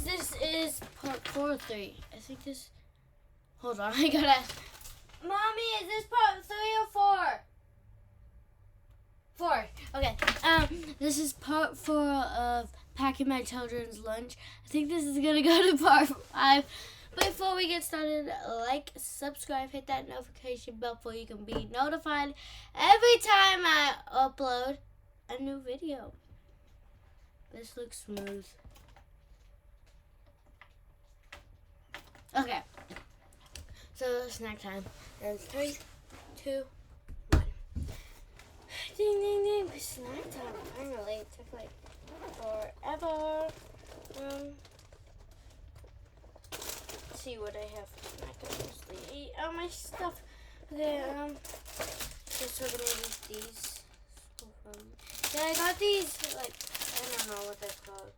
this is part 4 or 3. I think this. Hold on, I gotta ask. Mommy, is this part 3 or 4? 4. Okay. This is part 4 of packing my children's lunch. I think this is gonna go to part 5. Before we get started, like, subscribe, hit that notification bell so you can be notified every time I upload a new video. This looks smooth. Okay. So snack time. And 3, 2, 1. Ding ding ding. It's snack time. Finally, it took like forever. Let's see what I have for snack. I mostly eat all my stuff. Okay. Just we're gonna use these. Yeah, I got these. Like, I don't know what they're called.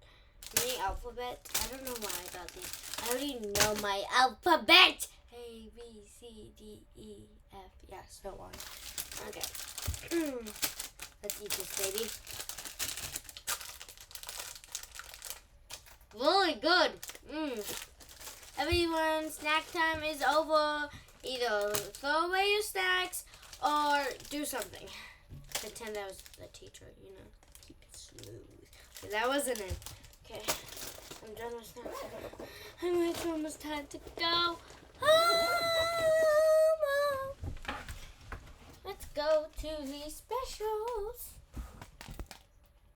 Mini alphabet. I don't know why I got these. I already know my alphabet. A, B, C, D, E, F. Yeah, so on. Okay. Let's eat this, baby. Really good. Everyone, snack time is over. Either throw away your snacks or do something. Pretend that was the teacher, you know. Keep it smooth. Okay, that wasn't it. Okay. I'm done with snacks. It's almost time to go home. Let's go to the